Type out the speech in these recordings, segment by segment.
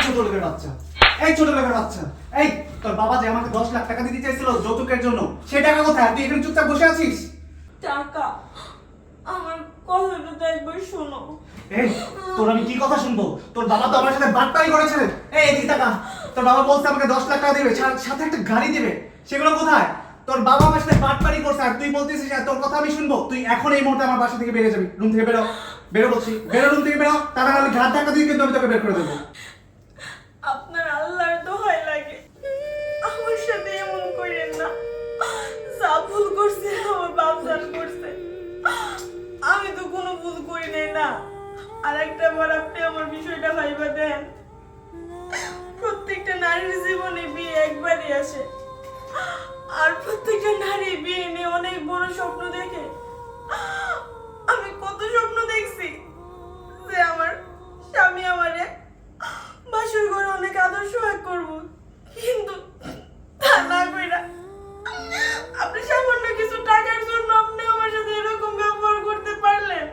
ছোট লোকের বাচ্চা, এই ছোট লোকের বাচ্চা, এই তোর বাবা যে আমাকে 10 লাখ টাকা দিতে চাইছিল যৌতুকের জন্য, সেই টাকা কোথায়? তুই এখানে চুপচাপ বসে আছিস। টাকা আমার কথাটা তো একবার শোনো। এই তোর আমি কি কথা শুনবো? তোর বাবা তো আমার সাথে বাটপারি করেছে। এই এদিকে টাকা, তোর বাবা বলছে আমাকে 10 লাখ টাকা দেবে, সাথে একটা গাড়ি দেবে, সেগুলো কোথায়? তোর বাবা আমার সাথে বাটপারি করছে আর তুই বলতেছিস আর তোর কথা আমি শুনবো? তুই এখন এই মুহূর্তে আমার বাসা থেকে বেরিয়ে যাবি, রুম থেকে বেরো, বেরো বলছি, বেরো রুম থেকে বেরো, তারা আমি ঘাট ধাক্কা দিয়ে কিন্তু আমি তোকে বের করে দেবো। আপনার আল্লাহর দোহাই লাগে, আমার সাথে এমন করেন না। যা ভুল করছে আমার বাপ জান করছে, আমি তো কোনো ভুল করি নাই না। আর একটা বার আপনি আমার বিষয়টা ভাইবা দেন। প্রত্যেকটা নারীর জীবনে বিয়ে একবারই আসে, আর প্রত্যেকটা নারী বিয়ে নিয়ে অনেক বড় স্বপ্ন দেখে। আমি কত স্বপ্ন দেখছি যে আমার স্বামী আমারে বাসর ঘরে অনেক আদর সোহাগ করবো, কিন্তু তা না কইরা আপনি সামান্য কিছু টাকার জন্য আপনি আমার সাথে এরকম ব্যবহার করতে পারলেন।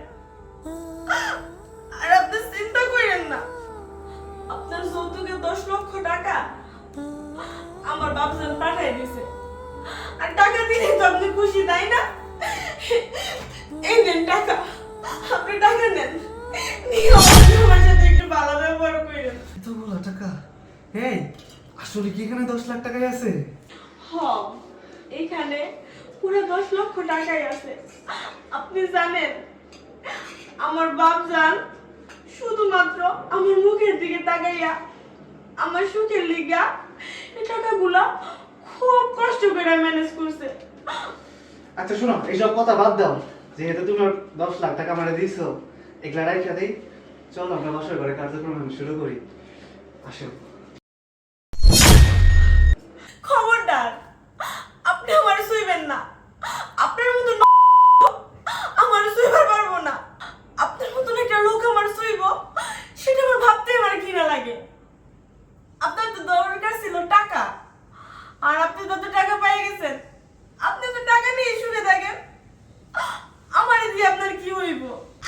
আর আপনি চিন্তা করেন না, আপনার যৌতুকে 10 লক্ষ টাকা আমার বাপজান পাঠাই দিছে। আর টাকা দিলে তো আপনি খুশি, তাই না? এই নেন টাকা, আপনি টাকা নেন, নিয়ে আমার সাথে একটু ভালো ব্যবহার করেন। এতগুলো টাকা? এই আসলে কি এখানে 10 লাখ টাকাই আছে? এখানে পুরো 10 লক্ষ টাকাই আছে। আপনি জানেন আমার বাপজান শুধুমাত্র আমার মুখের দিকে তাকাইয়া আমার সুখের লিগা এই টাকাগুলা খুব কষ্ট করে ম্যানেজ করছে। আচ্ছা শোনো, এইসব কথা বাদ দাও। যেহেতু তুমি 10 লাখ টাকা আমারে দিছো, এগুলা রাইখা দেই, চলো আমরা বাসর ঘরে কার্যক্রম শুরু করি। আসো। খবরদার, আপনি আমার ছুঁইবেন না। আপনার মতো আমার ছুঁইবার পারবো না। আপনার মতন একটা লোক আমার ছুঁইব, সেটা আমার ভাবতে আমার ঘৃণা লাগে। আপনার তো দরকার ছিল টাকা, আর আপনি তো টাকা পেয়ে গেছেন। আপনি তো টাকা নিয়ে শুনে থাকেন, আমার দিয়ে আপনার কি হইব?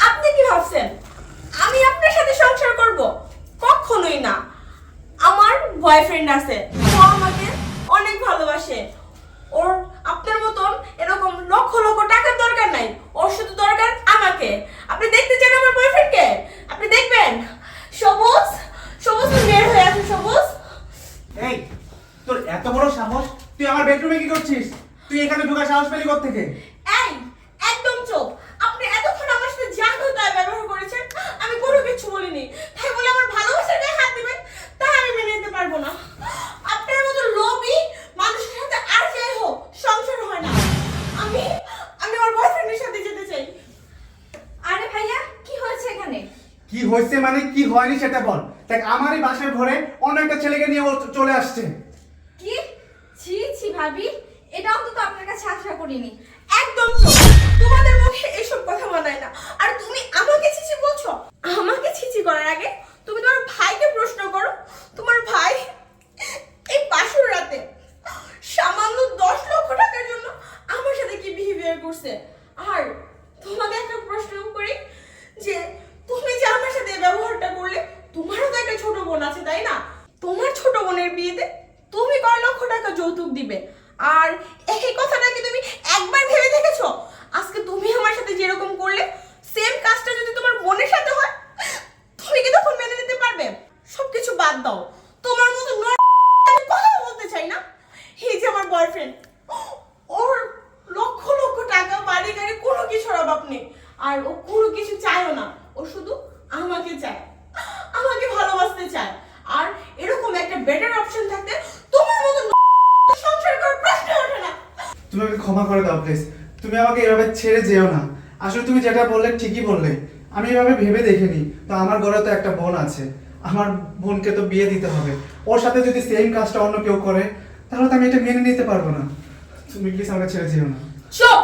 আপনি কি ভাবছেন আমি আপনার সাথে সংসার করব? কখনোই না। আমার বয়ফ্রেন্ড আছে, ও আমাকে অনেক ভালোবাসে। ওর আপনার মতন এরকম লক্ষ লক্ষ টাকার দরকার নাই, ওর শুধু দরকার আমাকে। আপনি দেখতে চান আমার বয়ফ্রেন্ডকে? আপনি দেখবেন সবুজ, সবুজ মেয়ের হয়ে আছে। সবুজ, এই তোর এত বড় সাহস, তুই আমার বেডরুমে কি করছিস? তুই এখানে ঢোকার সাহস পেলি কোথা থেকে? এই একদম চুপ। আপনি এতক্ষণ আমার সাথে যা কথা ব্যবহার করেছেন আমি কোনো কিছু বলিনি, তাই বলে আমার ভালোবাসার গায়ে হাত দিবেন তা আমি মেনে নিতে পারবো না। আপনার মতো লোভী মানুষের সাথে আর যাই হোক সংসার হয় না। আমি আমি আমার বয়ফ্রেন্ডের সাথে যেতে চাই। আরে ভাইয়া, কি হয়েছে এখানে? কি হয়েছে মানে কি হয়নি সেটা বল। দেখ আমারই বাসার ঘরে অন্য একটা ছেলেকে নিয়ে ও চলে আসছে। কি? ছি ছি ভাবি, এটা অন্তত আপনার কাছে আশা করিনি। একদম চুপ, তোমাদের মুখে এইসব কথা মানায় না। আর তুমি আমাকে ছিছি বলছো? আমাকে ছিছি করার আগে তুমি তোমার ভাইকে প্রশ্ন করো। তোমার ভাই এই বাসর রাতে সামান্য 10 লক্ষ টাকার জন্য আমার সাথে কি বিহেভিয়ার করছে। আর তোমাকে একটা প্রশ্ন করি, যে তুমি যে আমার সাথে এই ব্যবহারটা করলে, তোমারও তো একটা ছোট বোন আছে, তাই না? তোমার ছোট বোনের বিয়েতে তুমি কয় লক্ষ টাকা যৌতুক দিবে? আর এই কথাটা কি তুমি একবার ভেবে দেখেছো? আজকে তুমি আমার সাথে যেরকম করলে, সেম কাজটা যদি তোমার বোনের সাথে হয়, তুমি কি তখন মেনে নিতে পারবে? সবকিছু বাদ দাও, তোমার মতো আমি কথা বলতে চাই না। এই যে আমার বয়ফ্রেন্ড, ওর লক্ষ লক্ষ টাকা বাড়ি গাড়ি কোনো কিছুর অভাব নেই, আর ও কোনো কিছু চায়ও না। ও শুধু আমাকে চায়, আমাকে ভালোবাসতে চায়। আর এরকম একটা বেটার অপশন থাকতে তোমার মতো সংসার করার প্রশ্ন ওঠে না। তুমি আমাকে ক্ষমা করে দাও প্লিজ। তুমি আমাকে এভাবে ছেড়ে যেও না। আসলে তুমি যেটা বললে ঠিকই বললে, আমি এভাবে ভেবে দেখিনি। তো আমার ঘরে তো একটা বোন আছে, আমার বোনকে তো বিয়ে দিতে হবে। ওর সাথে যদি সেম কাজটা অন্য কেউ করে, তাহলে তো আমি এটা মেনে নিতে পারবো না। তুমি প্লিজ আমাকে ছেড়ে যেও না। চুপ!